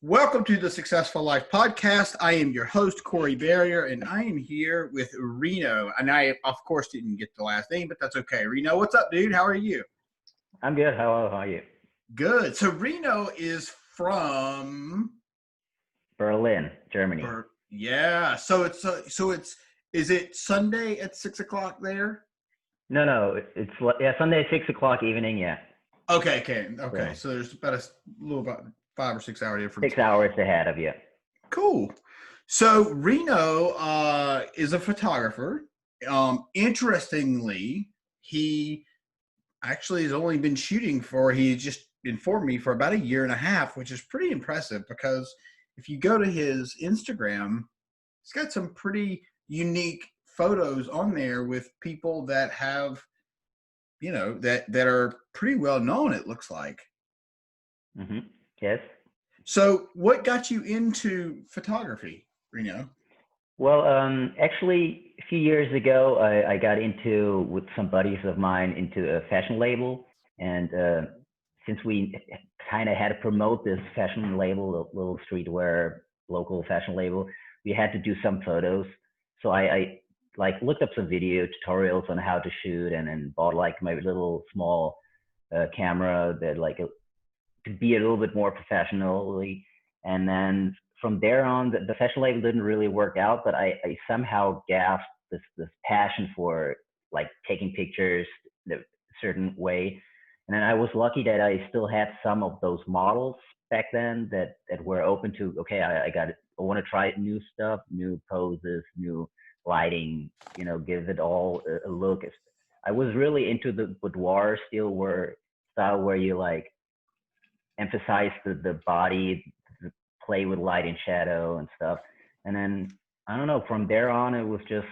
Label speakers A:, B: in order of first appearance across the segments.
A: Welcome to the Successful Life Podcast. I am your host, Corey Barrier, and I am here with Reeno. And I, of course, didn't get the last name, but that's okay. Reeno, what's up, dude? How are you?
B: I'm good. How are you?
A: Good. So Reeno is from
B: Berlin, Germany.
A: Yeah. Is it Sunday at 6 o'clock there?
B: No. It's Sunday, 6 o'clock evening. Yeah.
A: Okay. So there's about 5 or 6 hour difference.
B: 6 hours ahead of you.
A: Cool. So Reeno is a photographer. Interestingly, he actually has only been shooting he just informed me for about a year and a half, which is pretty impressive because if you go to his Instagram, he's got some pretty unique photos on there with people that have, that are pretty well known, it looks like.
B: Mm-hmm. Yes.
A: So what got you into photography, Reeno?
B: Well, actually, a few years ago, I got with some buddies of mine into a fashion label. And since we kind of had to promote this fashion label, a little streetwear, local fashion label, we had to do some photos. So I looked up some video tutorials on how to shoot and then bought my little small camera that to be a little bit more professionally. And then from there on, the fashion label didn't really work out, but I somehow gasped this passion for taking pictures in a certain way. And then I was lucky that I still had some of those models back then that were open to, okay, I want to try new stuff, new poses, new lighting, give it all a look. I was really into the boudoir style where you emphasize the body, play with light and shadow and stuff. And then, I don't know, from there on, it was just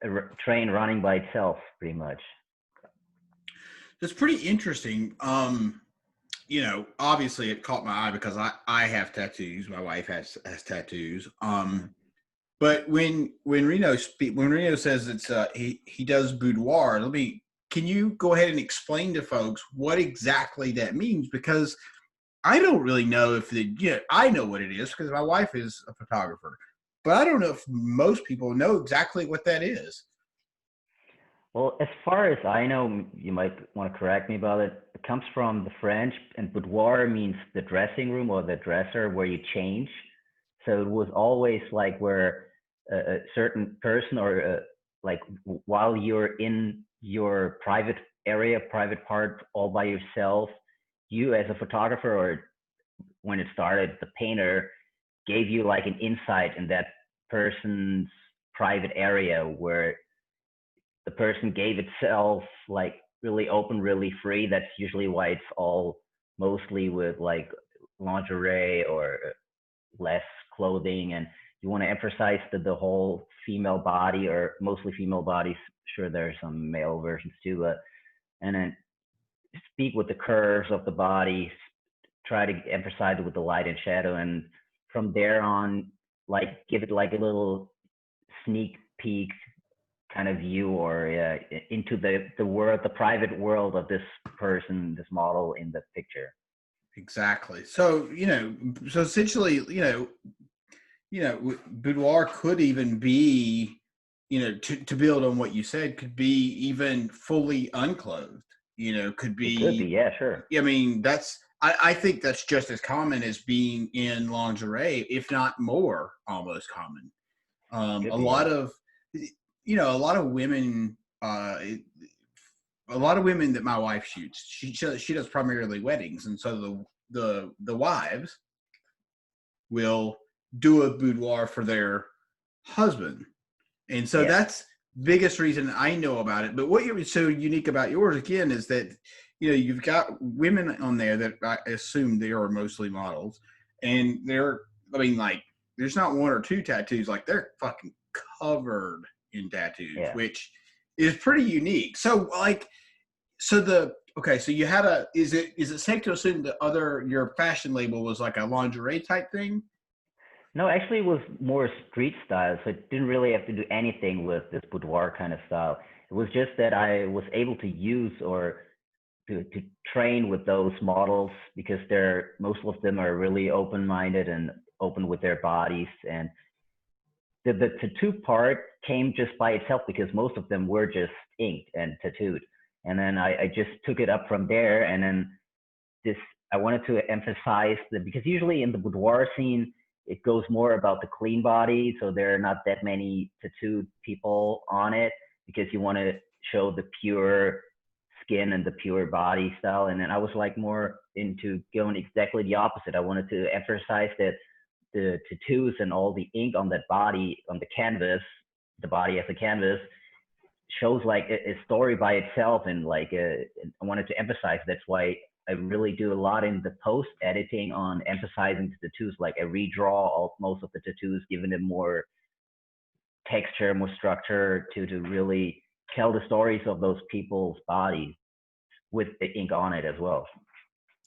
B: a train running by itself, pretty much.
A: That's pretty interesting. Obviously it caught my eye because I have tattoos. My wife has tattoos. But when Reeno says it's he does boudoir, can you go ahead and explain to folks what exactly that means? Because I don't really know I know what it is because my wife is a photographer, but I don't know if most people know exactly what that is.
B: Well, as far as I know, you might want to correct me about it. It comes from the French, and boudoir means the dressing room or the dresser where you change. So it was always where a certain person or while you're in your private area, private part all by yourself, you as a photographer, or when it started, the painter gave you an insight in that person's private area where the person gave itself really open, really free. That's usually why it's all mostly with lingerie or less clothing, and you want to emphasize the whole female body, or mostly female bodies. Sure, there's some male versions too, but and then speak with the curves of the body, try to emphasize it with the light and shadow, and from there on, give it a little sneak peek kind of view or into the world, the private world of this person, this model in the picture.
A: Exactly. So so essentially, boudoir could even be, to build on what you said, could be even fully unclothed. Could be.
B: It could be, yeah, sure.
A: I mean, I think that's just as common as being in lingerie, if not more, almost common. A lot of women, a lot of women that my wife shoots, she does primarily weddings, and so the wives will do a boudoir for their husband, and so that's biggest reason I know about it. But what is so unique about yours again is that you've got women on there that I assume they are mostly models, and there's not one or two tattoos, they're fucking covered in tattoos, which is pretty unique. So so you had is it safe to assume that your fashion label was a lingerie type thing?
B: No, actually it was more street style, so it didn't really have to do anything with this boudoir kind of style. It was just that I was able to use or to train with those models because most of them are really open-minded and open with their bodies. And the tattoo part came just by itself because most of them were just inked and tattooed. And then I just took it up from there. And then this, I wanted to emphasize that because usually in the boudoir scene, it goes more about the clean body. So there are not that many tattooed people on it because you want to show the pure skin and the pure body style. And then I was like more into going exactly the opposite. I wanted to emphasize that the tattoos and all the ink on that body, on the canvas, the body as a canvas, shows like a story by itself. And like I wanted to emphasize that's why I really do a lot in the post editing on emphasizing the tattoos. Like I redraw most of the tattoos, giving them more texture, more structure to really tell the stories of those people's bodies with the ink on it as well.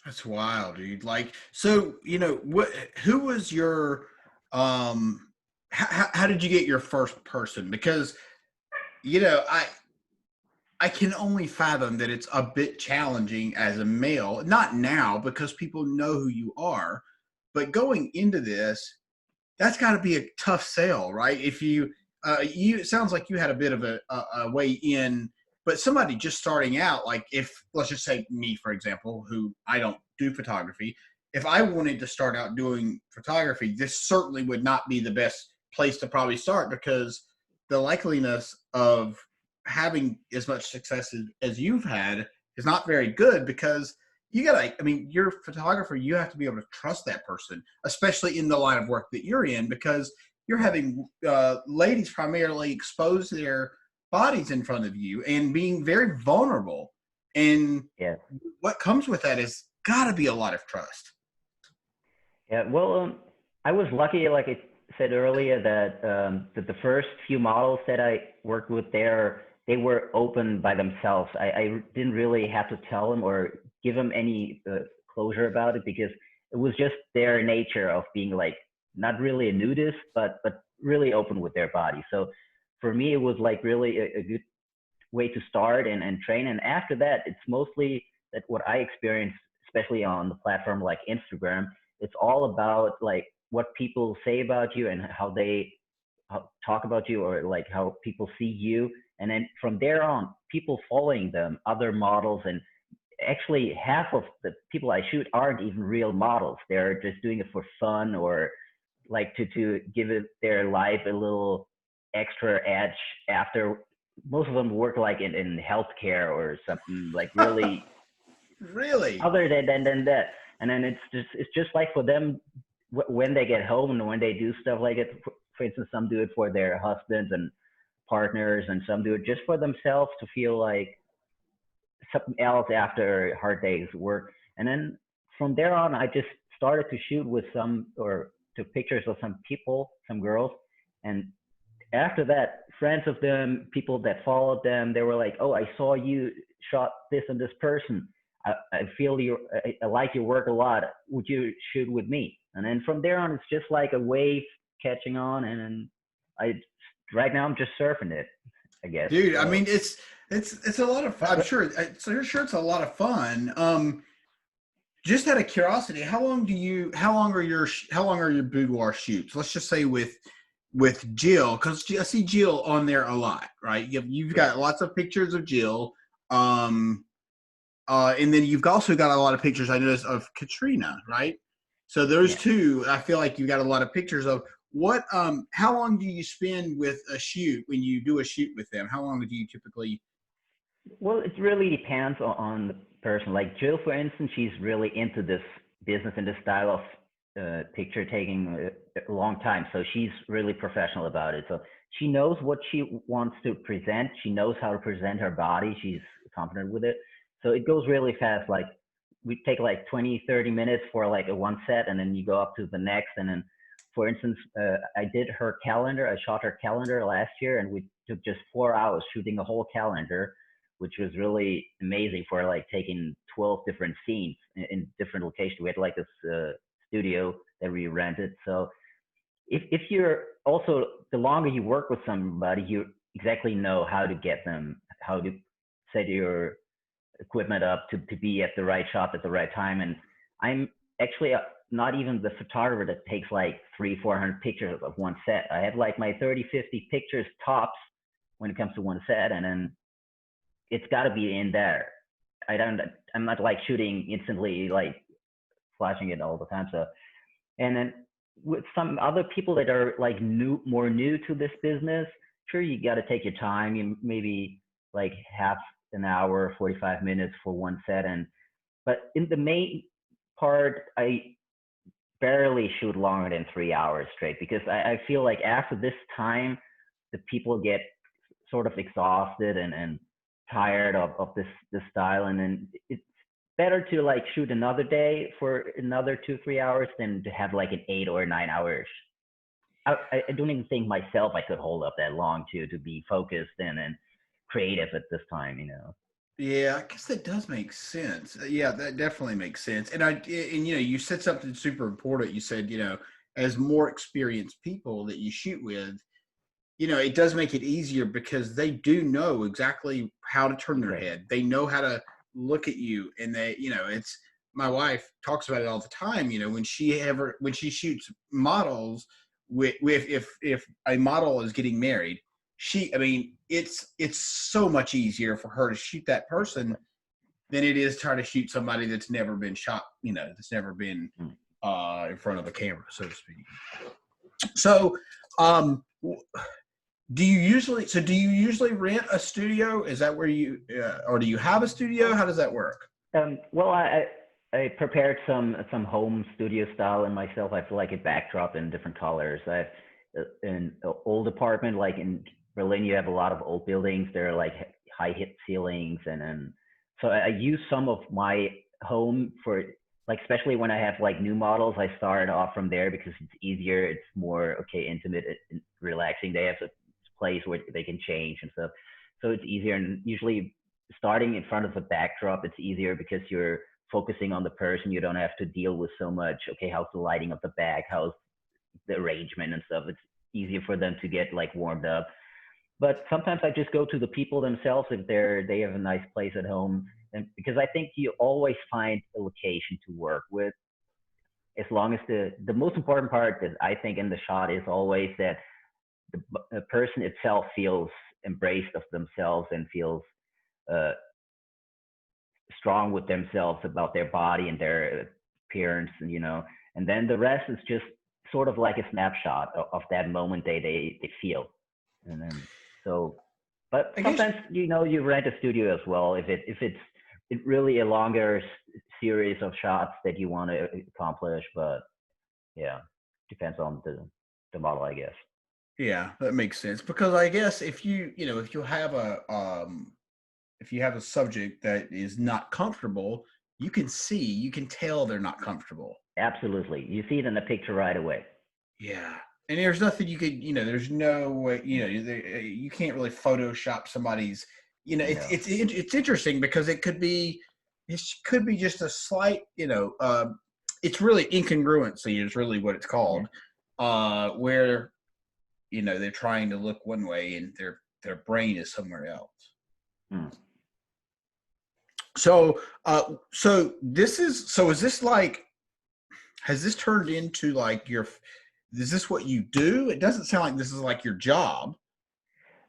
A: That's wild, dude. Like, so, who was your, how did you get your first person? Because, I can only fathom that it's a bit challenging as a male, not now because people know who you are, but going into this, that's got to be a tough sell, right? If it sounds like you had a bit of a way in, but somebody just starting out, like if, let's just say me, for example, who I don't do photography, if I wanted to start out doing photography, this certainly would not be the best place to probably start because the likeliness of having as much success as you've had is not very good because you're a photographer, you have to be able to trust that person, especially in the line of work that you're in, because you're having ladies primarily expose their bodies in front of you and being very vulnerable. And
B: yeah,
A: what comes with that is got to be a lot of trust.
B: Yeah, well, I was lucky, like I said earlier, that the first few models that I worked with there, they were open by themselves. I didn't really have to tell them or give them any closure about it because it was just their nature of being like not really a nudist, but really open with their body. So for me, it was like really a good way to start and train. And after that, it's mostly that what I experienced, especially on the platform like Instagram, it's all about like what people say about you and how they talk about you or like how people see you. And then from there on, people following them, other models, and actually half of the people I shoot aren't even real models. They're just doing it for fun or like to give it their life a little extra edge after. Most of them work like in healthcare or something like really
A: Really?
B: other than that. And then it's just like for them when they get home and when they do stuff like it. For instance, some do it for their husbands and partners, and some do it just for themselves to feel like something else after a hard day's work. And then from there on, I just started to shoot with some or took pictures of some people, some girls, and after that, friends of them, people that followed them, they were like, "Oh, I saw you shot this and this person. I feel I like your work a lot. Would you shoot with me?" And then from there on, it's just like a wave catching on, and I right now I'm just surfing it, I guess.
A: Dude, I
B: So,
A: mean, it's a lot of fun. I'm sure. So you're sure it's a lot of fun. Just out of curiosity, how long are your boudoir shoots? Let's just say with Jill, because I see Jill on there a lot, right? You've
B: yeah,
A: got lots of pictures of Jill, and then you've also got a lot of pictures I noticed of Katrina, right? So those
B: yeah.
A: two, I feel like you got a lot of pictures of. What how long do you spend with a shoot when you do a shoot with them? How long do you typically?
B: Well, it really depends on the person. Like Jill, for instance, she's really into this business and this style of picture taking a long time. So she's really professional about it. So she knows what she wants to present. She knows how to present her body. She's confident with it. So it goes really fast. Like we take like 20, 30 minutes for like a one set, and then you go up to the next. And then, for instance, I did her calendar. I shot her calendar last year, and we took just 4 hours shooting a whole calendar, which was really amazing for like taking 12 different scenes in different locations. We had like this studio that we rented. So if you're also, the longer you work with somebody, you exactly know how to get them, how to set your equipment up to be at the right shot at the right time. And I'm actually not even the photographer that takes like 300-400 pictures of one set. I have like my 30-50 pictures tops when it comes to one set, and then it's got to be in there. I'm not like shooting instantly, like flashing it all the time. So, and then with some other people that are like more new to this business, sure, you got to take your time. You maybe like half an hour, 45 minutes for one set. But in the main part, I barely shoot longer than 3 hours straight, because I feel like after this time, the people get sort of exhausted and tired of this style, and then it's better to like shoot another day for another 2-3 hours than to have like an 8 or 9 hours. I don't even think myself I could hold up that long to be focused and creative at this time, you know.
A: Yeah, I guess that does make sense. Yeah, that definitely makes sense. And you said something super important. You said, as more experienced people that you shoot with, it does make it easier because they do know exactly how to turn their head. They know how to look at you, and it's, my wife talks about it all the time. When she shoots models if a model is getting married, it's so much easier for her to shoot that person than it is trying to shoot somebody that's never been shot, that's never been in front of a camera, so to speak. So, do you usually rent a studio? Is that where you, or do you have a studio? How does that work?
B: Well, I prepared some home studio style in myself. I feel like a backdrop in different colors. I have an old apartment, like in Berlin, you have a lot of old buildings. They're like high hit ceilings, and so I use some of my home for, like, especially when I have like new models, I start off from there because it's easier. It's more intimate and relaxing. They have a place where they can change and stuff, so it's easier. And usually starting in front of a backdrop, it's easier because you're focusing on the person. You don't have to deal with so much, how's the lighting of the back, how's the arrangement and stuff. It's easier for them to get like warmed up. But sometimes I just go to the people themselves if they have a nice place at home, and because I think you always find a location to work with, as long as the most important part that I think in the shot is always that the person itself feels embraced of themselves and feels strong with themselves about their body and their appearance, and then the rest is just sort of like a snapshot of that moment they feel. And then but sometimes you rent a studio as well if it's really a longer series of shots that you want to accomplish. But yeah, depends on the model, I guess.
A: Yeah, that makes sense, because I guess if you have a subject that is not comfortable, you can tell they're not comfortable.
B: Absolutely, you see it in the picture right away.
A: Yeah, and there's nothing you could, there's no way, you can't really Photoshop somebody's, it's interesting because it could be just a slight, it's really incongruency is really what it's called, where they're trying to look one way and their brain is somewhere else. So is this like, has this turned into like is this what you do? It doesn't sound like this is like your job.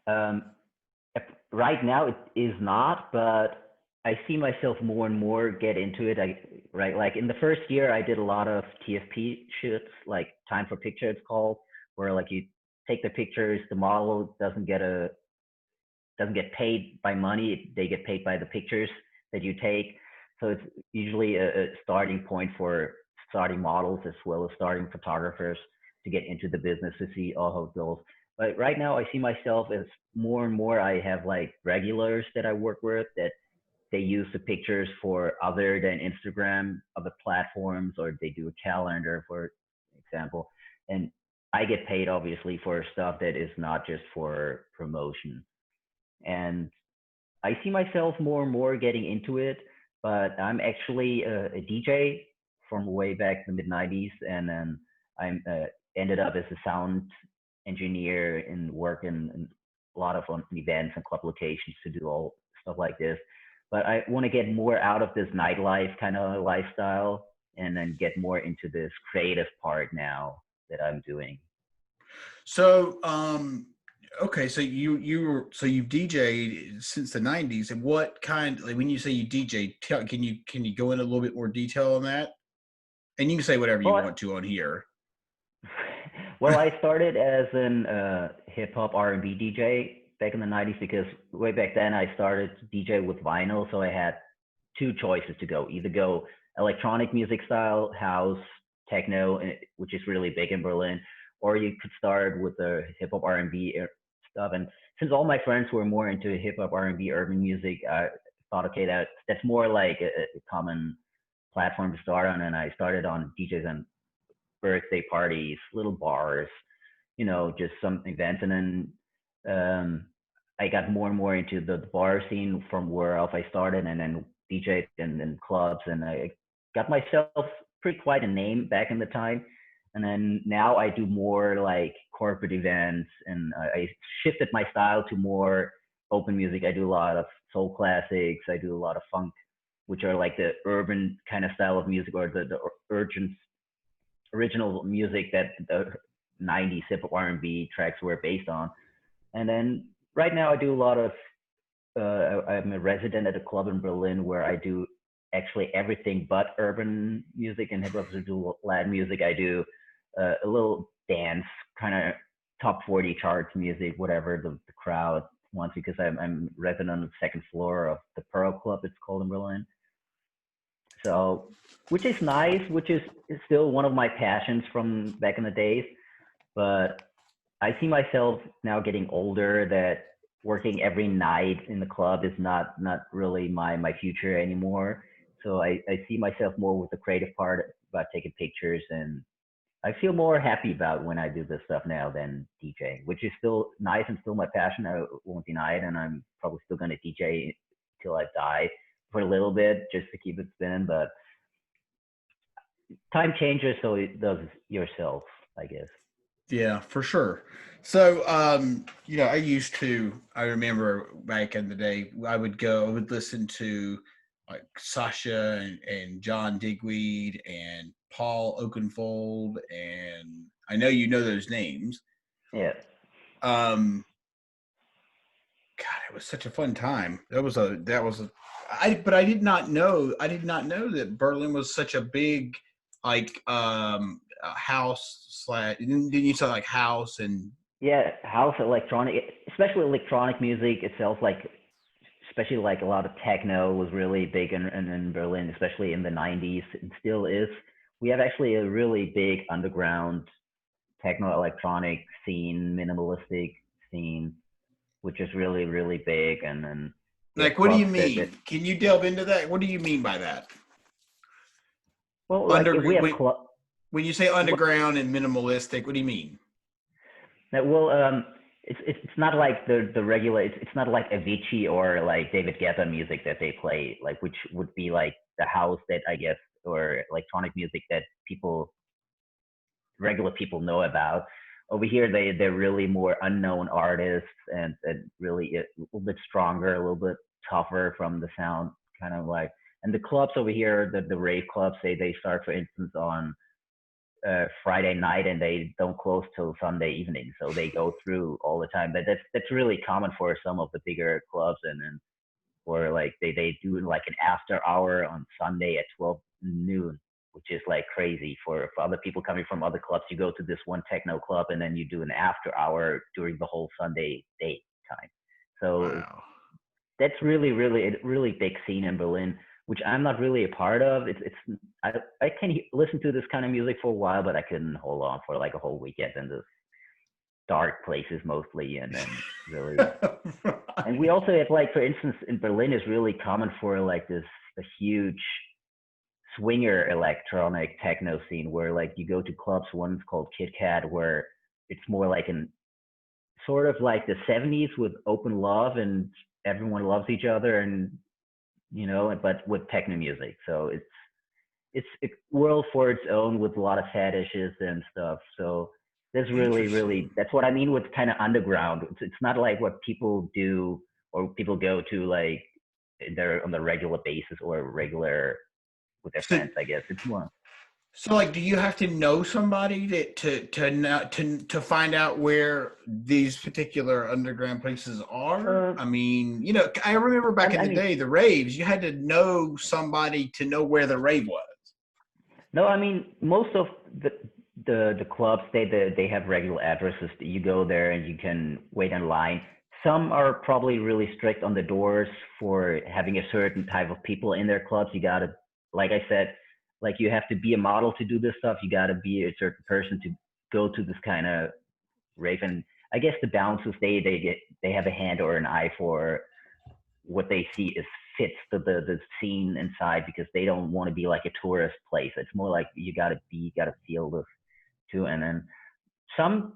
B: Right now it is not, but I see myself more and more get into it. Like in the first year, I did a lot of TFP shoots, like time for picture, it's called, where like you take the pictures, the model doesn't get paid by money, they get paid by the pictures that you take. So it's usually a starting point for starting models as well as starting photographers to get into the business, to see how it goes. But right now I see myself as more and more, I have like regulars that I work with that they use the pictures for other than Instagram, other platforms, or they do a calendar, for example. And I get paid obviously for stuff that is not just for promotion. And I see myself more and more getting into it, but I'm actually a DJ from way back in the mid 90s. And then I ended up as a sound engineer and work in a lot of events and club locations to do all stuff like this. but I want to get more out of this nightlife kind of lifestyle and then get more into this creative part now that I'm doing.
A: So, okay, so you've DJed since the '90s, and what kind? Like when you say you DJ, can you go into a little bit more detail on that? And you can say whatever you
B: Well,
A: want to on here.
B: well, I started as an hip hop R&B DJ back in the '90s because way back then I started to DJ with vinyl, so I had two choices to go: either go electronic music style, house, techno, which is really big in Berlin, or you could start with the hip hop R&B stuff. And since all my friends were more into hip hop R&B urban music, I thought, okay, that's more like a common platform to start on, and I started on DJs and birthday parties, little bars, just some events. And then I got more and more into the bar scene from where else I started, and then DJ and clubs. And I got myself pretty quite a name back in the time. And then now I do more like corporate events, and I shifted my style to more open music. I do a lot of soul classics. I do a lot of funk, which are like the urban kind of style of music, or the urgent original music that the '90s hip hop R&B tracks were based on. And then right now I do a lot of. I'm a resident at a club in Berlin where I do actually everything but urban music and hip hop. I do Latin music. I do a little dance, kind of top 40 charts music, whatever the crowd wants, because I'm resident on the second floor of the Pearl Club, it's called, in Berlin. So, which is nice, which is still one of my passions from back in the days. But I see myself now getting older that working every night in the club is not really my future anymore. So I see myself more with the creative part about taking pictures, and I feel more happy about when I do this stuff now than DJ, which is still nice and still my passion. I won't deny it, and I'm probably still going to DJ till I die for a little bit just to keep it spinning. But time changes, so it does yourself, I guess.
A: Yeah, for sure. So, I remember back in the day, I would listen to like Sasha and John Digweed and Paul Oakenfold, and I know you know those names.
B: Yeah.
A: Um, God, it was such a fun time. But I did not know that Berlin was such a big, like, house slash, didn't you say like house and,
B: Yeah, house electronic, especially electronic music itself, like especially like a lot of techno was really big in Berlin, especially in the '90s, and still is. We have actually a really big underground techno electronic scene, minimalistic scene, which is really, really big. And then we have
A: like, what do
B: clubs
A: you
B: that
A: mean? Can you delve into that? What do you mean by that?
B: well, like
A: Under
B: if we have
A: when, when you say underground and minimalistic, what do you mean?
B: that will it's not like the regular it's not like Avicii or like David Guetta music that they play, like, which would be like the house that I guess, or electronic music that regular people know about. Over here they're really more unknown artists, and really a little bit stronger, a little bit tougher from the sound, kind of like. And the clubs over here, the rave clubs, they start, for instance, on Friday night, and they don't close till Sunday evening. So they go through all the time. But that's really common for some of the bigger clubs, and or like they do like an after hour on Sunday at 12 noon, which is like crazy for other people coming from other clubs. You go to this one techno club, and then you do an after hour during the whole Sunday day time. So
A: Wow.
B: that's really, really, a really big scene in Berlin, which I'm not really a part of. I can listen to this kind of music for a while, but I couldn't hold on for like a whole weekend in this dark places mostly, and then really. And we also have, like, for instance, in Berlin is really common for like this a huge swinger electronic techno scene where like you go to clubs. One's called Kit Kat, where it's more like an sort of like the '70s with open love, and everyone loves each other, and but with techno music. So it's a world for its own with a lot of fetishes and stuff. So there's really,
A: Interesting.
B: really, that's what I mean with kind of underground. It's not like what people do or people go to like they're on the regular basis or regular with their
A: So,
B: friends. I guess it's more.
A: so like, do you have to know somebody to find out where these particular underground places are? I mean, you know, I remember back in
B: I
A: the
B: mean,
A: day, the raves, you had to know somebody to know where the rave was.
B: no, I mean most of the clubs they have regular addresses. You go there and you can wait in line. Some are probably really strict on the doors for having a certain type of people in their clubs. You gotta, like I said, like you have to be a model to do this stuff. You gotta be a certain person to go to this kind of rave. And I guess the bouncers they have a hand or an eye for what they see is fits the scene inside because they don't want to be like a tourist place. It's more like you gotta feel this too. And then some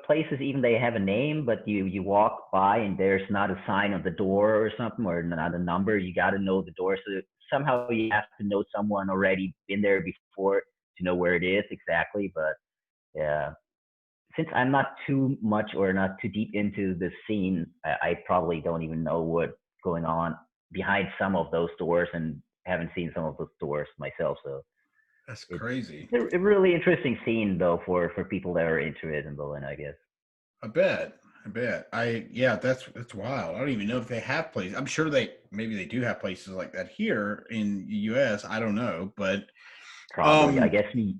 B: places even they have a name, but you walk by and there's not a sign on the door or something or not a number. You got to know the door. So somehow you have to know someone already been there before to know where it is exactly. But yeah, since I'm not too much or not too deep into the scene, I probably don't even know what's going on behind some of those doors and haven't seen some of those doors myself. So
A: That's
B: it's
A: crazy.
B: a really interesting scene though for people that are into it in Berlin, I guess.
A: I bet. I bet. Yeah, that's wild. I don't even know if they have places. I'm sure maybe they do have places like that here in the US. I don't know, but
B: Probably, I guess New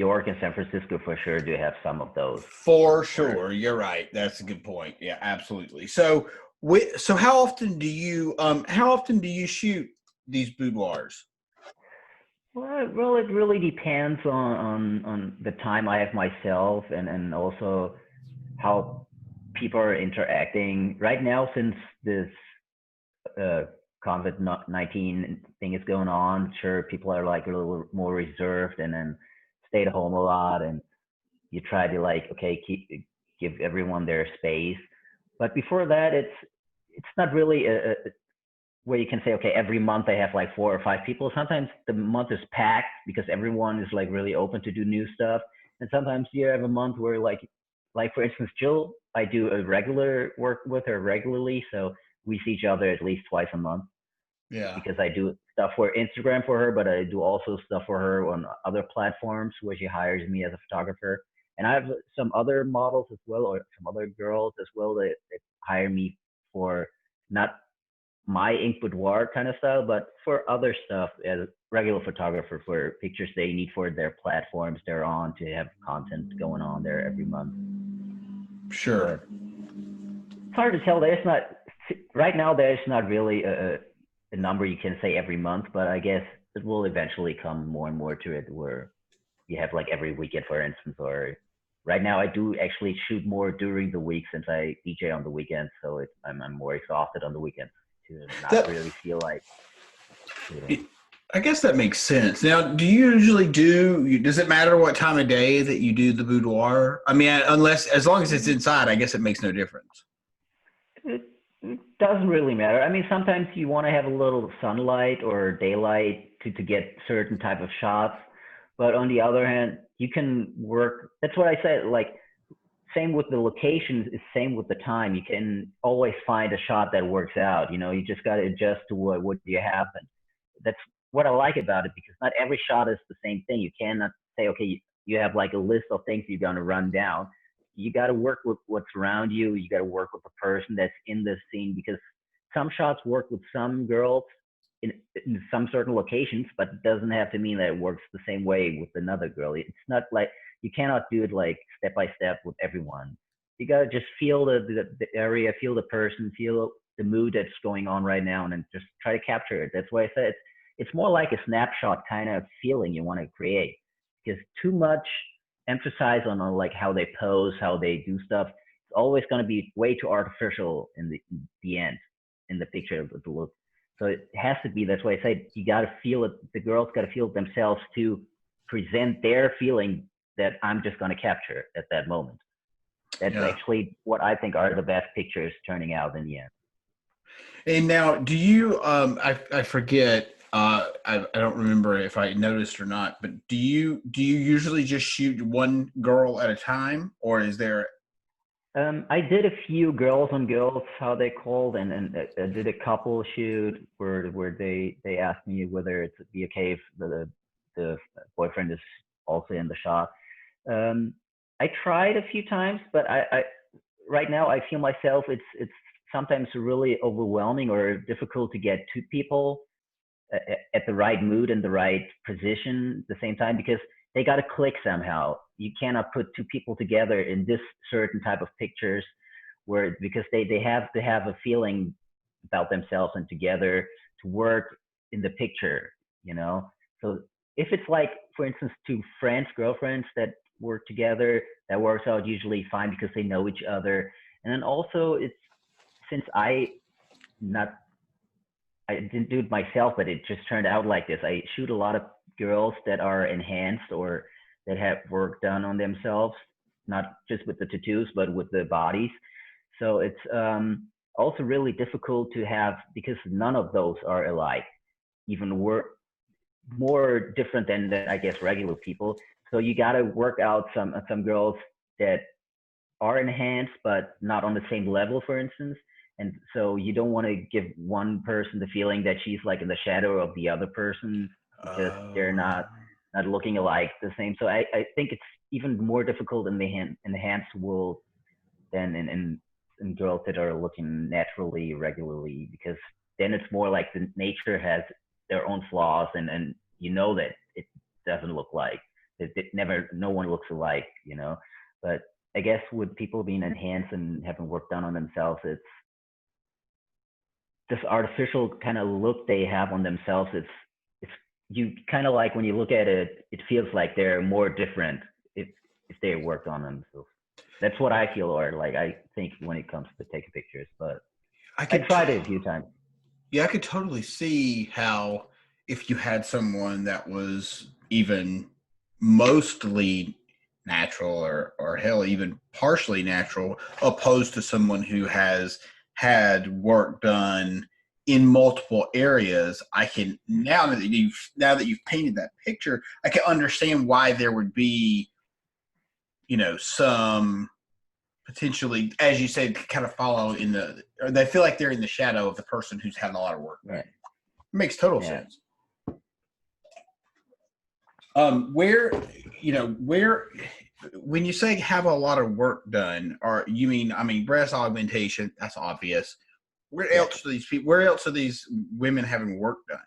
B: York and San Francisco for sure do have some of those.
A: for sure, you're right. That's a good point. Yeah, absolutely. So so how often do you shoot these boudoirs?
B: Well, it really depends on the time I have myself and also how people are interacting. Right now, since this uh, COVID-19 thing is going on, sure, people are like a little more reserved and then stay at home a lot, and you try to like, okay, give everyone their space. But before that, it's not really where you can say, okay, every month I have like 4 or 5 people. Sometimes the month is packed because everyone is like really open to do new stuff. And sometimes you have a month where like for instance, Jill, I do a regular work with her regularly. So we see each other at least twice a month
A: Yeah.
B: because I do stuff for Instagram for her, but I do also stuff for her on other platforms where she hires me as a photographer. And I have some other models as well, or some other girls as well that hire me for not my ink boudoir kind of style, but for other stuff as a regular photographer for pictures they need for their platforms they're on to have content going on there every month.
A: Sure.
B: But it's hard to tell. There's not right now. There's not really a number you can say every month, but I guess it will eventually come more and more to it where you have like every weekend, for instance. Or right now, I do actually shoot more during the week since I DJ on the weekends, so I'm more exhausted on the weekends to not
A: That
B: really feel like shooting.
A: I guess that makes sense. Now, do you usually does it matter what time of day that you do the boudoir? I mean, as long as it's inside, I guess it makes no difference.
B: It doesn't really matter. I mean, sometimes you want to have a little sunlight or daylight to get certain type of shots, but on the other hand, you can work. That's what I said. Like same with the locations, is same with the time. You can always find a shot that works out. You know, you just got to adjust to what you have, and that's what I like about it because not every shot is the same thing. You cannot say, okay, you have like a list of things you're going to run down. You got to work with what's around you. You got to work with the person that's in the scene because some shots work with some girls in some certain locations, but it doesn't have to mean that it works the same way with another girl. It's not like you cannot do it like step by step with everyone. You got to just feel the area, feel the person, feel the mood that's going on right now, and then just try to capture it. That's why I said it's more like a snapshot kind of feeling you want to create because too much emphasize on like how they pose, how they do stuff. It's always going to be way too artificial in the end, in the picture of the look. So it has to be. That's why I say you got to feel it. The girls got to feel it themselves to present their feeling that I'm just going to capture at that moment. That's
A: Yeah.
B: actually what I think are the best pictures turning out in the end.
A: And now, do you? I forget. I don't remember if I noticed or not. But do you usually just shoot one girl at a time, or is there?
B: I did a few girls on girls, how they called, and I did a couple shoot where they asked me whether it's be okay if the boyfriend is also in the shot. Um, I tried a few times, but I right now I feel myself it's sometimes really overwhelming or difficult to get two people at the right mood and the right position at the same time because they got to click somehow. You cannot put two people together in this certain type of pictures where because they have to have a feeling about themselves and together to work in the picture, you know. So if it's like, for instance, two friends, girlfriends that work together, that works out usually fine because they know each other. And then also it's since not I didn't do it myself, but it just turned out like this. I shoot a lot of girls that are enhanced or that have work done on themselves, not just with the tattoos, but with the bodies. So it's also really difficult to have because none of those are alike, even more different than I guess regular people. So you got to work out some girls that are enhanced but not on the same level, for instance. And so you don't want to give one person the feeling that she's like in the shadow of the other person because they're not looking alike the same. So I think it's even more difficult in the enhanced world than in girls that are looking naturally, regularly, because then it's more like the nature has their own flaws and you know that it doesn't look like it never, no one looks alike, you know. But I guess with people being enhanced and having work done on themselves, it's this artificial kind of look they have on themselves. It's you kind of like when you look at it, it feels like they're more different if they worked on themselves. That's what I feel, or like I think when it comes to taking pictures. But I tried it a few times.
A: Yeah, I could totally see how if you had someone that was even mostly natural or hell even partially natural opposed to someone who has had work done in multiple areas, I can now that you've painted that picture, I can understand why there would be, you know, some potentially, as you said, kind of follow in the, or they feel like they're in the shadow of the person who's had a lot of work. Right. It makes total sense. Where, you know, when you say have a lot of work done, or you mean, I mean, breast augmentation, that's obvious. Where else do these people, where else are these women having work done?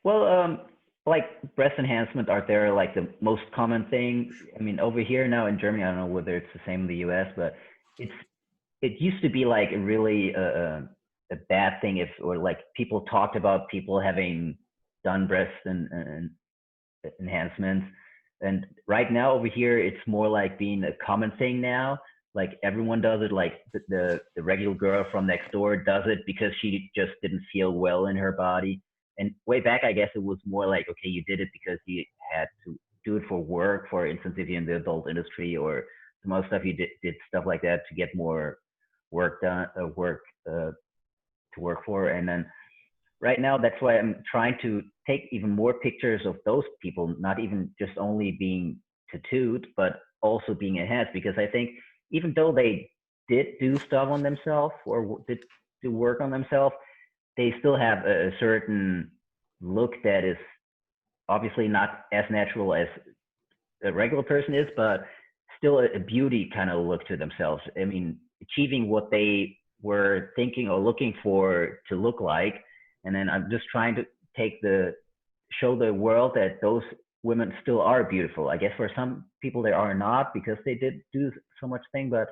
B: Well, like breast enhancement are there like the most common thing. I mean, over here now in Germany, I don't know whether it's the same in the US, but it used to be like a really a bad thing if, or like people talked about people having done breast and enhancements. And right now over here, it's more like being a common thing now. Like everyone does it. Like the regular girl from next door does it because she just didn't feel well in her body. And way back, I guess it was more like, okay, you did it because you had to do it for work. For instance, if you're in the adult industry or some other stuff, you did stuff like that to get more work done, to work for. And then right now, that's why I'm trying to take even more pictures of those people, not even just only being tattooed, but also being enhanced. Because I think even though they did do stuff on themselves or did do work on themselves, they still have a certain look that is obviously not as natural as a regular person is, but still a beauty kind of look to themselves. I mean, achieving what they were thinking or looking for to look like. And then I'm just trying to show the world that those women still are beautiful. I guess for some people they are not because they did do so much thing, but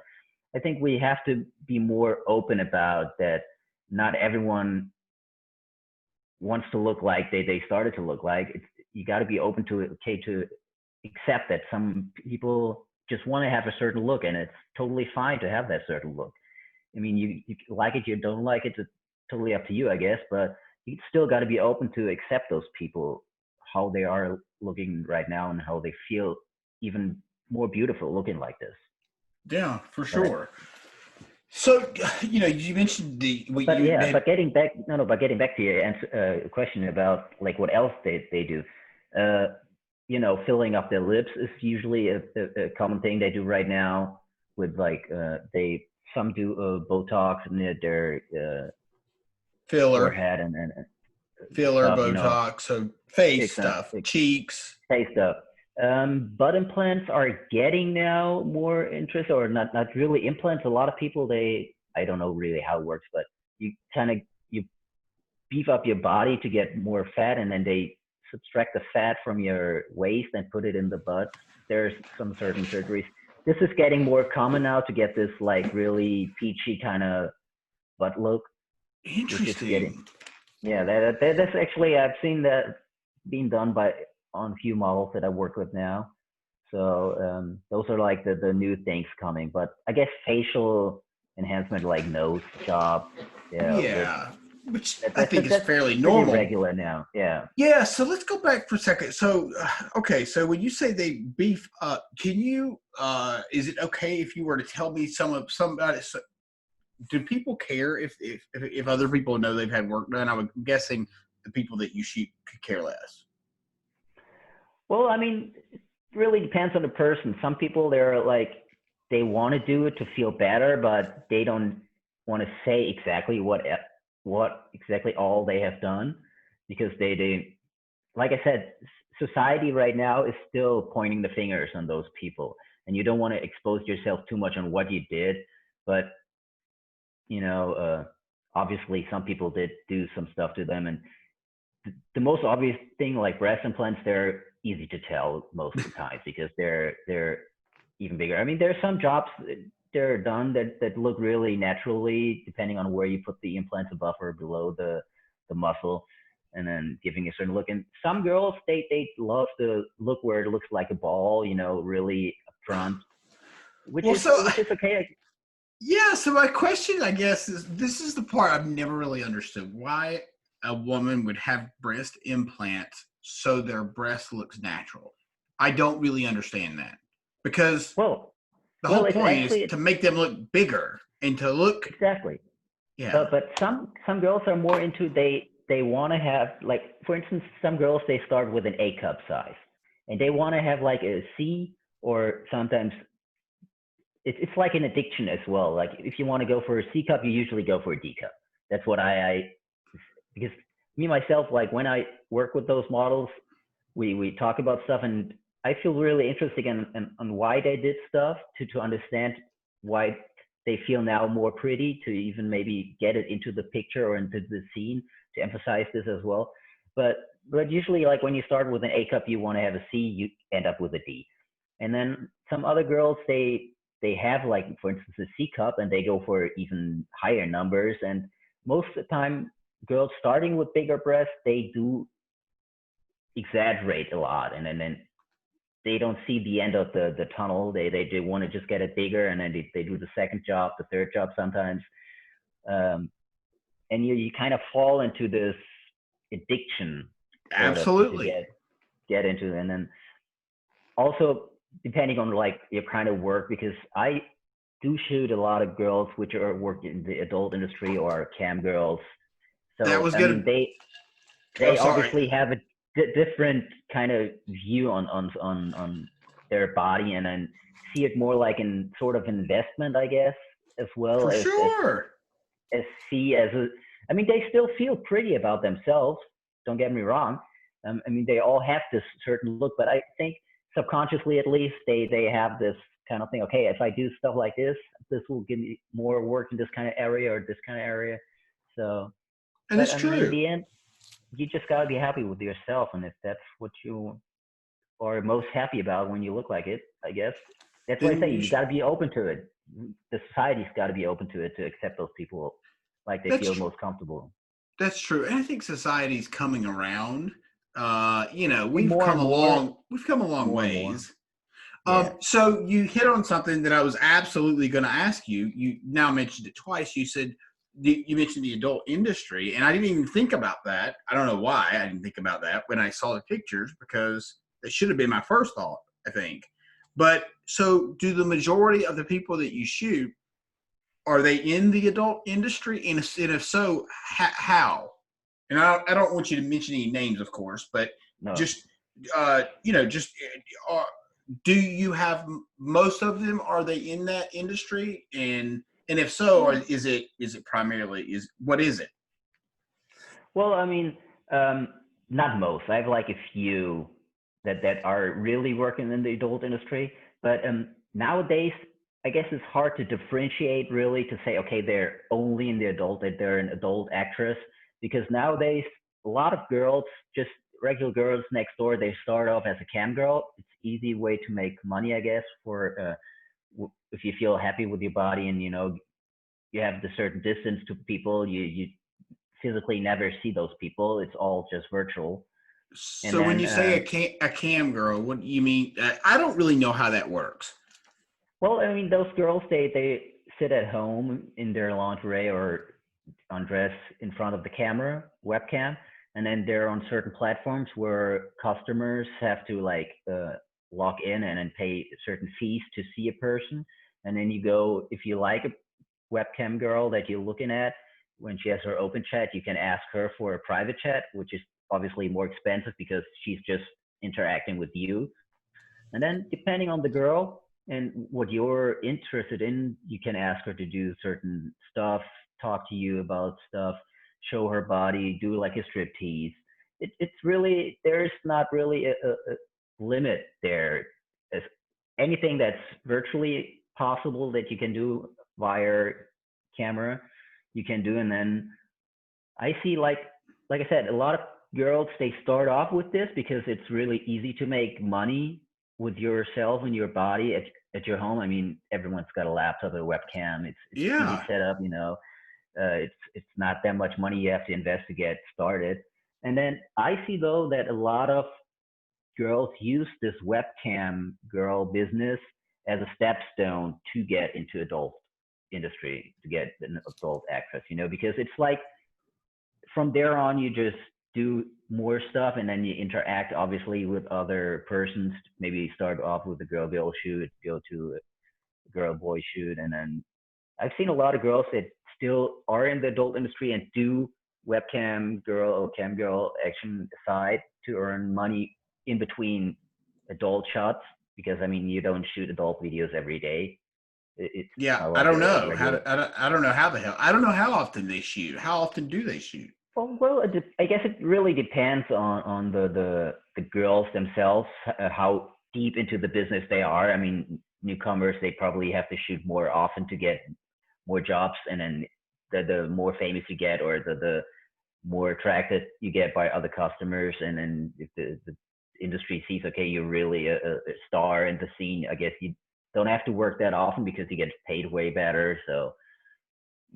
B: I think we have to be more open about that. Not everyone wants to look like they started to look like. You got to be open to it, okay, to accept that some people just want to have a certain look, and it's totally fine to have that certain look. I mean, you like it, you don't like it, it's totally up to you, I guess, but you still got to be open to accept those people, how they are looking right now and how they feel even more beautiful looking like this.
A: Yeah, for sure. Right. So, you know, you mentioned
B: but getting back to your question about like what else they do, you know, filling up their lips is usually a common thing they do right now with like some do Botox in their
A: Filler,
B: forehead and
A: filler,
B: stuff, you know,
A: Botox, so face stuff,
B: exactly,
A: cheeks.
B: face stuff. Butt implants are getting now more interest, or not really implants. A lot of people, I don't know really how it works, but you kind of you beef up your body to get more fat, and then they subtract the fat from your waist and put it in the butt. There's some certain surgeries. This is getting more common now to get this like really peachy kind of butt look, which is getting,
A: Interesting.
B: yeah, that's actually, I've seen that being done on a few models that I work with now. So those are like the new things coming. But I guess facial enhancement, like nose job, yeah,
A: Yeah, which I
B: that's
A: think is fairly
B: pretty
A: normal.
B: regular now. Yeah.
A: Yeah, so let's go back for a second. So, okay, so when you say they beef up, can you? Is it okay if you were to tell me somebody? So, do people care if other people know they've had work done? I'm guessing the people that you shoot could care less.
B: Well, I mean, it really depends on the person. Some people, they're like, they want to do it to feel better, but they don't want to say exactly what exactly all they have done, because they like I said, society right now is still pointing the fingers on those people, and you don't want to expose yourself too much on what you did. But you know, obviously, some people did do some stuff to them, and the most obvious thing, like breast implants, they're easy to tell most of the time because they're even bigger. I mean, there are some jobs that are done that look really naturally, depending on where you put the implants above or below the muscle, and then giving a certain look. And some girls, they love the look where it looks like a ball, you know, really upfront, which
A: Well,
B: is
A: so
B: which is okay.
A: yeah, so my question, I guess, is this is the part I've never really understood. Why a woman would have breast implants so their breast looks natural. I don't really understand that. Because
B: Well,
A: the whole
B: well, it's
A: point is
B: actually
A: to make them look bigger and to look,
B: exactly.
A: yeah.
B: But some girls are more into, they want to have, like, for instance, some girls, they start with an A cup size, and they want to have like a C, or sometimes it's like an addiction as well. Like if you want to go for a C cup, you usually go for a D cup. That's what I because me myself, like when I work with those models, we talk about stuff, and I feel really interested in why they did stuff, to understand why they feel now more pretty, to even maybe get it into the picture or into the scene, to emphasize this as well. But usually, like when you start with an A cup, you want to have a C, you end up with a D. And then some other girls, they have, like, for instance, a C cup, and they go for even higher numbers. And most of the time, girls starting with bigger breasts, they do exaggerate a lot, and then they don't see the end of the tunnel. They want to just get it bigger, and then they do the second job, the third job sometimes, and you kind of fall into this addiction, sort of, to
A: Absolutely.
B: get into. And then also, depending on like your kind of work, because I do shoot a lot of girls which are working in the adult industry, or cam girls.
A: That
B: So
A: was
B: I mean,
A: good. Oh,
B: they
A: sorry.
B: obviously have a different kind of view on their body, and then see it more like in sort of investment, I guess, as well
A: For
B: as
A: sure.
B: see as a. I mean, they still feel pretty about themselves. Don't get me wrong. I mean, they all have this certain look, but I think subconsciously, at least, they have this kind of thing. Okay, if I do stuff like this will give me more work in this kind of area, or this kind of area. So,
A: And
B: but
A: it's
B: I mean, in
A: true.
B: the end, you just gotta be happy with yourself, and if that's what you are most happy about when you look like it, I guess that's why I
A: Then
B: say
A: you
B: you
A: should.
B: gotta be open to it. The society's gotta be open to it, to accept those people like they feel
A: That's
B: most comfortable.
A: That's true, and I think society's coming around.
B: And
A: We've come a long
B: more and more.
A: ways.
B: Yeah.
A: So you hit on something that I was absolutely going to ask you. You now mentioned it twice. You said you mentioned the adult industry, and I didn't even think about that. I don't know why I didn't think about that when I saw the pictures, because it should have been my first thought, I think. But so, do the majority of the people that you shoot, are they in the adult industry? And if so, how? And I don't want you to mention any names, of course, but
B: No.
A: just just do you have most of them? Are they in that industry? And if so, or is it primarily what is it?
B: Well, I mean, not most. I have like a few that are really working in the adult industry, but nowadays, I guess it's hard to differentiate really to say, okay, they're only in the adult, that they're an adult actress, because nowadays a lot of girls, just regular girls next door, they start off as a cam girl. It's easy way to make money, I guess, for if you feel happy with your body and you have the certain distance to people, you physically never see those people. It's all just virtual. And
A: So when
B: then,
A: you say a cam girl, what do you mean? I don't really know how that works.
B: well, I mean, those girls, they sit at home in their lingerie or undress in front of the camera, webcam, and then they're on certain platforms where customers have to like log in and then pay certain fees to see a person. And then you go, if you like a webcam girl that you're looking at, when she has her open chat, you can ask her for a private chat, which is obviously more expensive because she's just interacting with you. And then depending on the girl and what you're interested in, you can ask her to do certain stuff, talk to you about stuff, show her body, do like a strip tease. It's really, there's not really a limit there. As anything that's virtually possible that you can do via camera, you can do. And then I see like I said, a lot of girls, they start off with this because it's really easy to make money with yourself and your body at your home. I mean, everyone's got a laptop, a webcam. It's easy
A: Yeah.
B: setup, it's not that much money you have to invest to get started. And then I see though that a lot of girls use this webcam girl business as a stepstone to get into adult industry, to get an adult access, because it's like from there on, you just do more stuff and then you interact obviously with other persons. Maybe start off with a girl shoot, go to a girl boy shoot. And then I've seen a lot of girls that still are in the adult industry and do webcam girl or cam girl action aside to earn money in between adult shots. Because I mean, you don't shoot adult videos every day. It's
A: Yeah,
B: not
A: I
B: like
A: don't
B: a
A: know
B: regular.
A: I don't know how the hell. I don't know how often they shoot. How often do they shoot?
B: Well, I guess it really depends on the girls themselves, how deep into the business they are. I mean, newcomers, they probably have to shoot more often to get more jobs, and then the more famous you get, or the more attracted you get by other customers, and then if the industry sees, okay, you're really a star in the scene, I guess you don't have to work that often because you get paid way better. So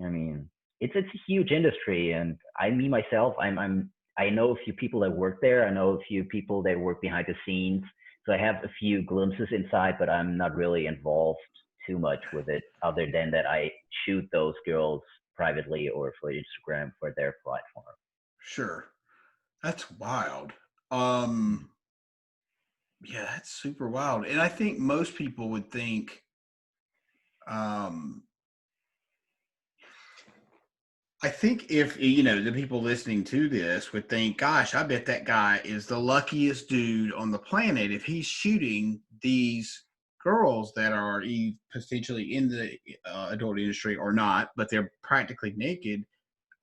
B: I mean, it's a huge industry, and me myself, I know a few people that work there. I know a few people that work behind the scenes, so I have a few glimpses inside, but I'm not really involved too much with it, other than that I shoot those girls privately or for Instagram for their platform.
A: Sure. That's wild. Yeah, that's super wild. And I think most people would think, um, I think if, the people listening to this would think, gosh, I bet that guy is the luckiest dude on the planet if he's shooting these girls that are potentially in the adult industry or not, but they're practically naked.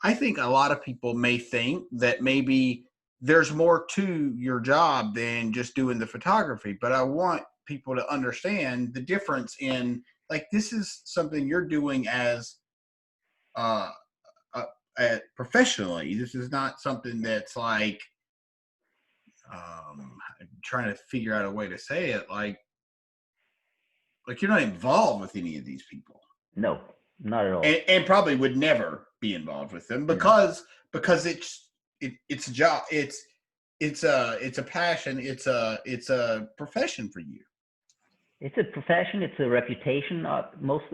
A: I think a lot of people may think that maybe there's more to your job than just doing the photography, but I want people to understand the difference in, like, this is something you're doing as uh, professionally. This is not something that's like, I'm trying to figure out a way to say it, like you're not involved with any of these people,
B: No, not at
A: and,
B: all.
A: and probably would never be involved with them
B: No.
A: because it's a job, it's a passion, it's a profession for you.
B: It's a profession. It's a reputation. Most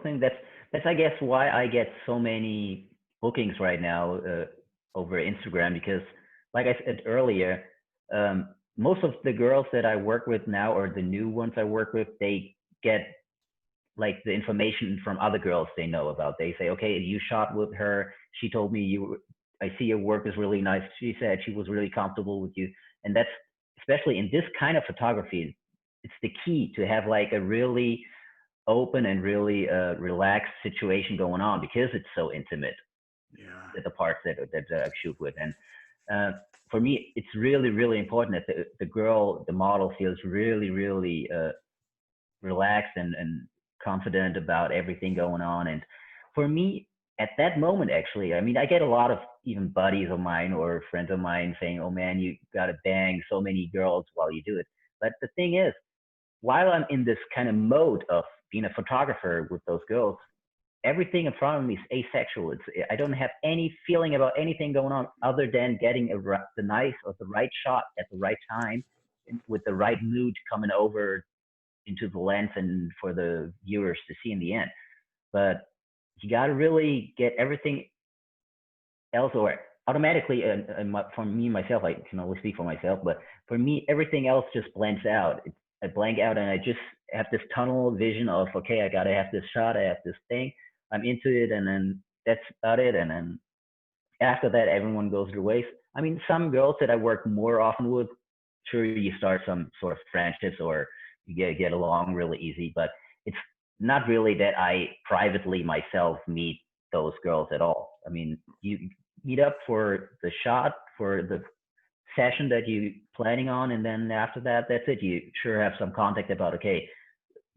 B: things. That's I guess why I get so many bookings right now over Instagram, because, like I said earlier, most of the girls that I work with now, or the new ones I work with, they get like the information from other girls they know about. They say, okay, you shot with her. She told me I see your work is really nice. She said she was really comfortable with you. And that's, especially in this kind of photography, it's the key to have like a really open and really relaxed situation going on, because it's so intimate,
A: Yeah.
B: the parts that I shoot with. And for me, it's really, really important that the girl, the model, feels really, really relaxed and confident about everything going on. And for me, at that moment, actually, I mean, I get a lot of even buddies of mine or friends of mine saying, "Oh man, you gotta bang so many girls while you do it." But the thing is, while I'm in this kind of mode of being a photographer with those girls, everything in front of me is asexual. I don't have any feeling about anything going on other than getting the nice or the right shot at the right time, with the right mood coming over into the lens and for the viewers to see in the end. But you got to really get everything else, or automatically, for me myself, I can only speak for myself, but for me everything else just blends out. I blank out, and I just have this tunnel vision of, okay, I gotta have this shot, I have this thing, I'm into it, and then that's about it. And then after that, everyone goes their ways. I mean, some girls that I work more often with, sure, you start some sort of friendships or you get along really easy, but it's not really that I privately myself meet those girls at all. I mean, you meet up for the shot, for the session that you planning on, and then after that, that's it. You sure have some contact about, okay,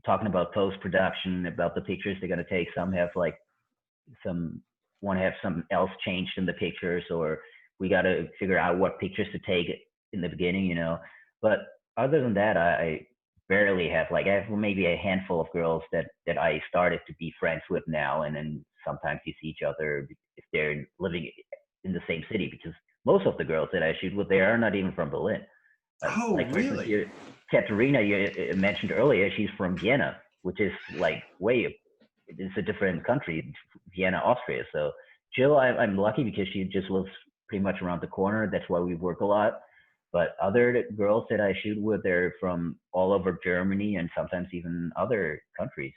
B: talking about post production, about the pictures they're gonna take. Some have like some want to have something else changed in the pictures, or we got to figure out what pictures to take in the beginning, you know. But other than that, I barely have, like, I have maybe a handful of girls that I started to be friends with now, and then sometimes you see each other if they're living in the same city, because most of the girls that I shoot with, they are not even from Berlin.
A: Oh,
B: Like for instance,
A: really?
B: Katerina, you mentioned earlier, she's from Vienna, which is like way, it's a different country, Vienna, Austria. So Jill, I'm lucky because she just lives pretty much around the corner. That's why we work a lot. But other girls that I shoot with, they're from all over Germany and sometimes even other countries.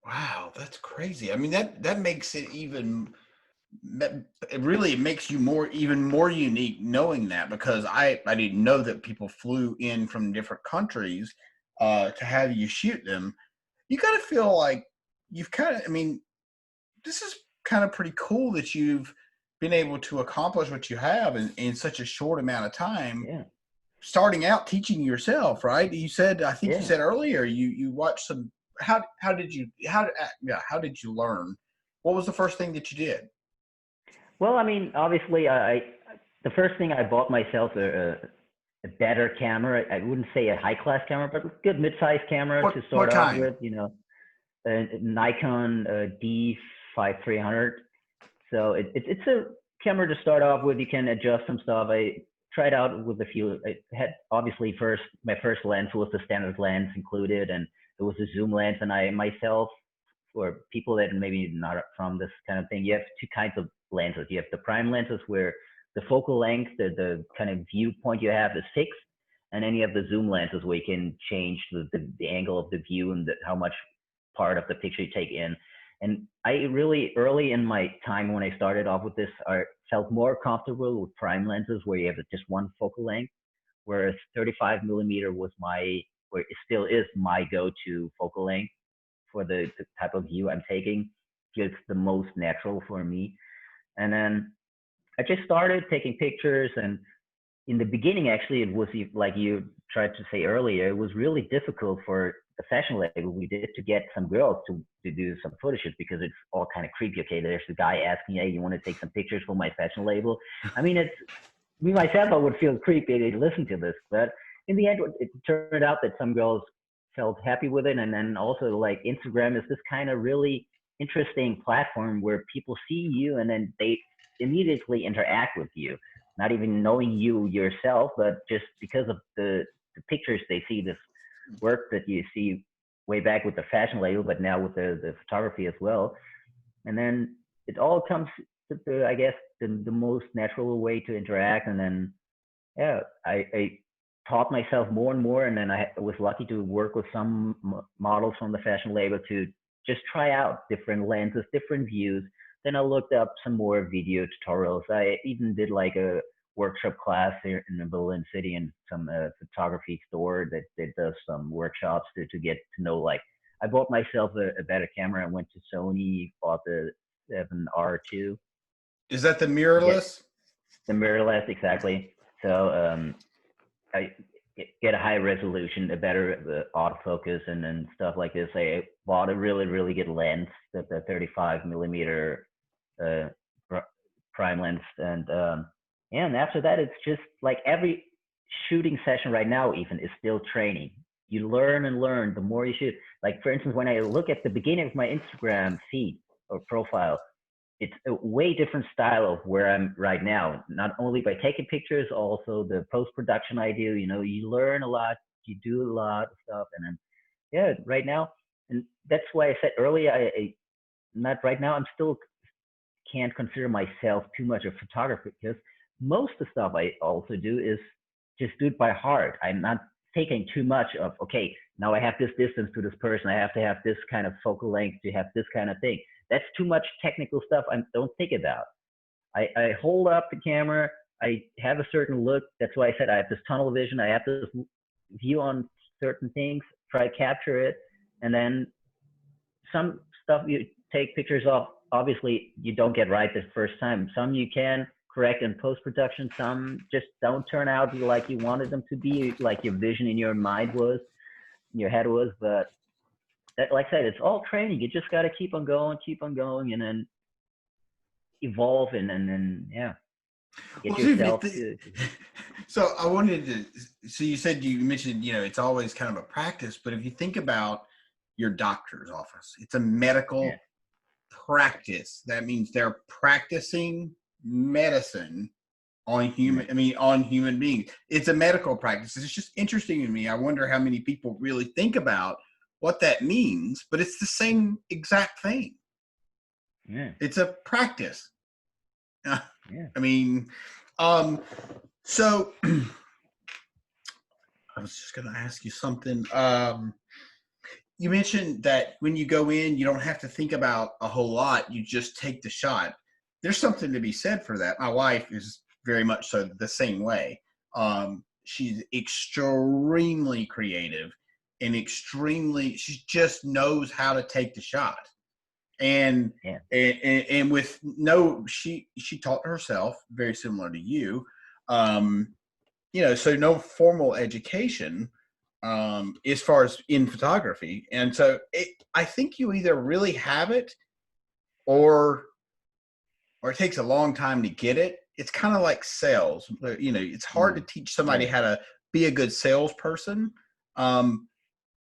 A: Wow, that's crazy. I mean, that makes it even it really makes you even more unique knowing that, because I didn't know that people flew in from different countries to have you shoot them. You got to feel like you've kind of, I mean, this is kind of pretty cool that you've been able to accomplish what you have in such a short amount of time,
B: Yeah,
A: starting out teaching yourself, right? You said, I think you
B: yeah.
A: said earlier, you watched some, how did you, yeah, how did you learn? What was the first thing that you did?
B: Well, I mean, obviously, the first thing I bought myself a better camera. I wouldn't say a high class camera, but a good mid-sized camera to
A: What
B: start off
A: kind?
B: with. You know, a Nikon D5300. So it's a camera to start off with. You can adjust some stuff. I tried out with a few. I had, obviously, my first lens was the standard lens included, and it was a zoom lens. And I myself, for people that maybe not from this kind of thing, you have two kinds of lenses. You have the prime lenses where the focal length, the kind of viewpoint you have is fixed, and then you have the zoom lenses where you can change the angle of the view and how much part of the picture you take in. And I really, early in my time when I started off with this, I felt more comfortable with prime lenses where you have just one focal length, whereas 35 millimeter was where it still is my go-to focal length for the type of view I'm taking. It's the most natural for me. And then I just started taking pictures. And in the beginning, actually, it was like you tried to say earlier, it was really difficult for the fashion label we did to get some girls to do some photo shoots, because it's all kind of creepy. Okay, there's the guy asking, hey, you want to take some pictures for my fashion label? I mean, it's me myself, I would feel creepy to listen to this, but in the end, it turned out that some girls felt happy with it. And then also, like, Instagram is this kind of really interesting platform where people see you and then they immediately interact with you, not even knowing you yourself, but just because of the pictures they see, this work that you see way back with the fashion label, but now with the photography as well. And then it all comes to I guess the most natural way to interact. And then yeah, I taught myself more and more, and then I was lucky to work with some models from the fashion label to just try out different lenses, different views. Then I looked up some more video tutorials. I even did like a workshop class here in the Berlin city and some photography store that does some workshops to get to know, like, I bought myself a better camera. I went to Sony, bought the 7R2.
A: Is that the
B: Get
A: mirrorless?
B: the mirrorless, exactly. So I get a high resolution, a better autofocus, and then stuff like this. I bought a really, really good lens, the 35 millimeter uh, prime lens, and after that, it's just like every shooting session right now, even is still training. You learn and learn the more you shoot. Like, for instance, when I look at the beginning of my Instagram feed or profile, it's a way different style of where I'm right now. Not only by taking pictures, also the post production I do. You know, you learn a lot, you do a lot of stuff, and then yeah, right now, and that's why I said earlier, I not right now. I'm still can't consider myself too much a photographer because most of the stuff I also do is just do it by heart. I'm not taking too much of, okay, now I have this distance to this person. I have to have this kind of focal length to have this kind of thing. That's too much technical stuff I don't think about. I hold up the camera. I have a certain look. That's why I said I have this tunnel vision. I have this view on certain things, try to capture it. And then some stuff you take pictures of, obviously you don't get right the first time. Some you can correct in post-production. Some just don't turn out like you wanted them to be, like your vision in your mind was, in your head was. But that, like I said, it's all training. You just got to keep on going, and then evolve, and then yeah, get
A: Well,
B: yourself to.
A: so I wanted to. So you mentioned, it's always kind of a practice, but if you think about your doctor's office, it's a medical practice. That means they're practicing medicine on human beings. It's a medical practice. It's just interesting to me. I wonder how many people really think about what that means, but it's the same exact thing.
B: Yeah.
A: It's a practice.
B: Yeah.
A: I mean, so I was just going to ask you something. You mentioned that when you go in, you don't have to think about a whole lot. You just take the shot. There's something to be said for that. My wife is very much so the same way. She's extremely creative and she just knows how to take the shot. And with she taught herself, very similar to you, so no formal education as far as in photography. And so I think you either really have it or it takes a long time to get it. It's kind of like sales. It's hard to teach somebody how to be a good salesperson.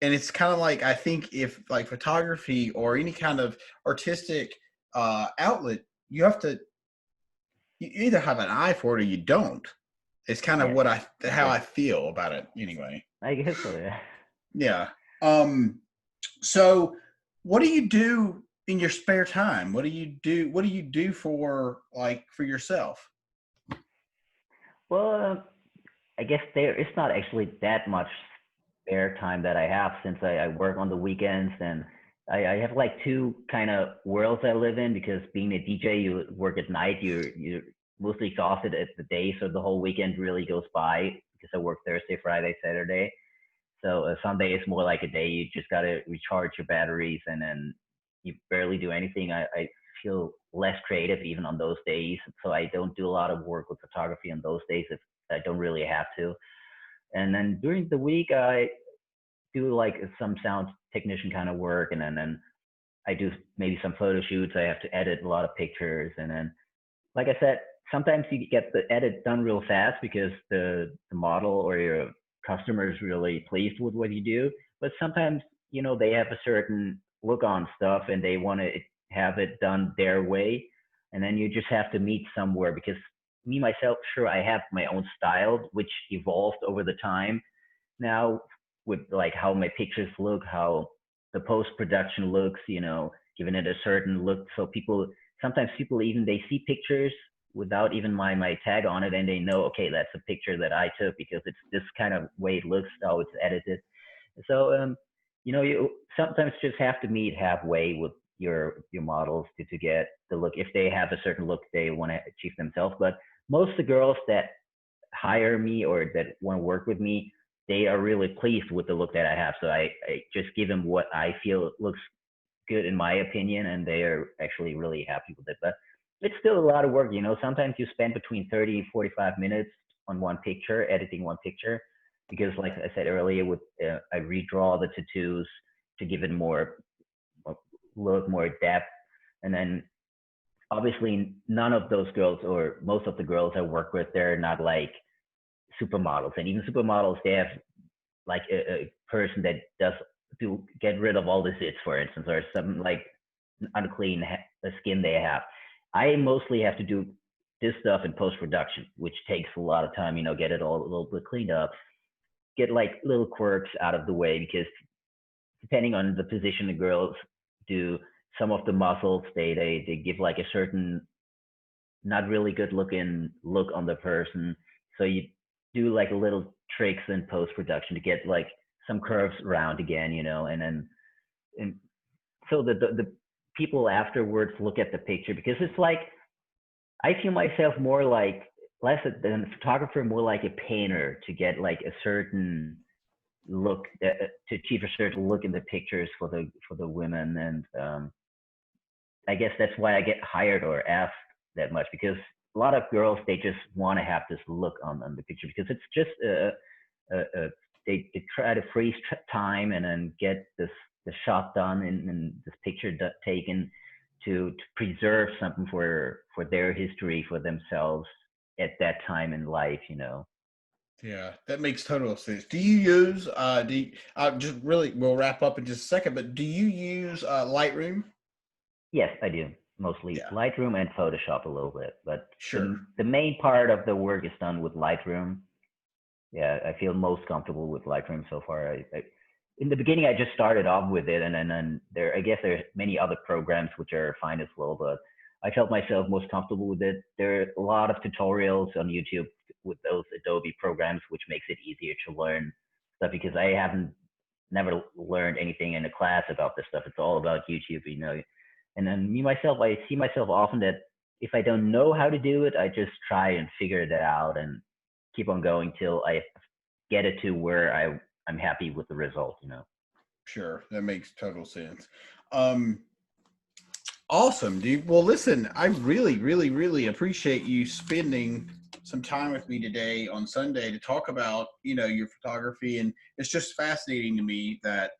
A: And it's kind of like, I think if like photography or any kind of artistic outlet, you either have an eye for it or you don't. It's kind of how I feel about it anyway.
B: I guess so, yeah.
A: Yeah. So what do you do in your spare time? What do you do for yourself?
B: Well, I guess there is not actually that much spare time that I have, since I work on the weekends, and I have like two kind of worlds I live in, because being a DJ, you work at night, you're mostly exhausted at the day, so the whole weekend really goes by, because I work Thursday, Friday, Saturday. So Sunday is more like a day you just got to recharge your batteries, and then you barely do anything. I feel less creative even on those days, so I don't do a lot of work with photography on those days if I don't really have to. And then during the week, I do like some sound technician kind of work, and then I do maybe some photo shoots. I have to edit a lot of pictures, and then, like I said, sometimes you get the edit done real fast because the model or your customer is really pleased with what you do. But sometimes, they have a certain look on stuff and they want to have it done their way. And then you just have to meet somewhere, because me, myself, sure, I have my own style, which evolved over the time now, with like how my pictures look, how the post-production looks, giving it a certain look. So sometimes people even, they see pictures without even my tag on it, and they know, okay, that's a picture that I took, because it's this kind of way it looks, how it's edited. So you sometimes just have to meet halfway with your models to get the look, if they have a certain look they want to achieve themselves. But most of the girls that hire me or that want to work with me, they are really pleased with the look that I have. So I just give them what I feel looks good in my opinion, and they are actually really happy with it. But it's still a lot of work, you know. Sometimes you spend between 30 and 45 minutes on one picture, editing one picture, because like I said earlier, with I redraw the tattoos to give it more look, more depth, and then obviously none of those girls or most of the girls I work with, they're not like supermodels, and even supermodels, they have like a person that does to get rid of all the zits, for instance, or some like unclean skin they have. I mostly have to do this stuff in post production, which takes a lot of time. You know, get it all a little bit cleaned up, get like little quirks out of the way, because depending on the position the girls do, some of the muscles they give like a certain not really good looking look on the person. So you do like little tricks in post production to get like some curves around again, you know, and then and so the people afterwards look at the picture, because it's like I feel myself more like less than a photographer, more like a painter, to get like a certain look to achieve a certain look in the pictures for the women. And I guess that's why I get hired or asked that much, because a lot of girls, they just want to have this look on the picture, because it's just they try to freeze time and then get the shot done and this picture taken to preserve something for their history, for themselves at that time in life, you know.
A: Yeah, that makes total sense. Do you use just really, we'll wrap up in just a second, but do you use Lightroom?
B: Yes, I do. Mostly
A: Yeah,
B: Lightroom and Photoshop a little bit, but
A: sure.
B: the main part of the work is done with Lightroom. Yeah, I feel most comfortable with Lightroom so far. In the beginning, I just started off with it, and then I guess there's many other programs which are fine as well, but I felt myself most comfortable with it. There are a lot of tutorials on YouTube with those Adobe programs, which makes it easier to learn stuff, because I haven't never learned anything in a class about this stuff. It's all about YouTube, you know. And then me myself, I see myself often that if I don't know how to do it, I just try and figure that out and keep on going till I get it to where I'm happy with the result, you know.
A: Sure, that makes total sense. Um, awesome, dude. Well, listen, I really, really, really appreciate you spending some time with me today on Sunday to talk about, your photography, and it's just fascinating to me that,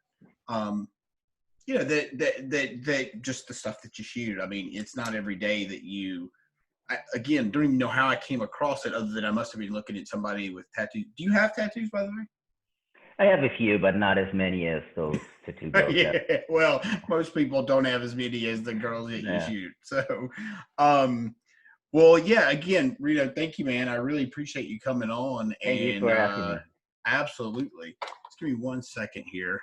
A: um, that just the stuff that you shoot. I mean, it's not every day that again, don't even know how I came across it, other than I must have been looking at somebody with tattoos. Do you have tattoos, by the way?
B: I have a few, but not as many as those tattoo girls have.
A: Yeah, well, most people don't have as many as the girls that you
B: Yeah.
A: shoot. So, well, yeah, again, Reeno, thank you, man. I really appreciate you coming on.
B: Thank you
A: And
B: for asking me.
A: absolutely. Just give me 1 second here.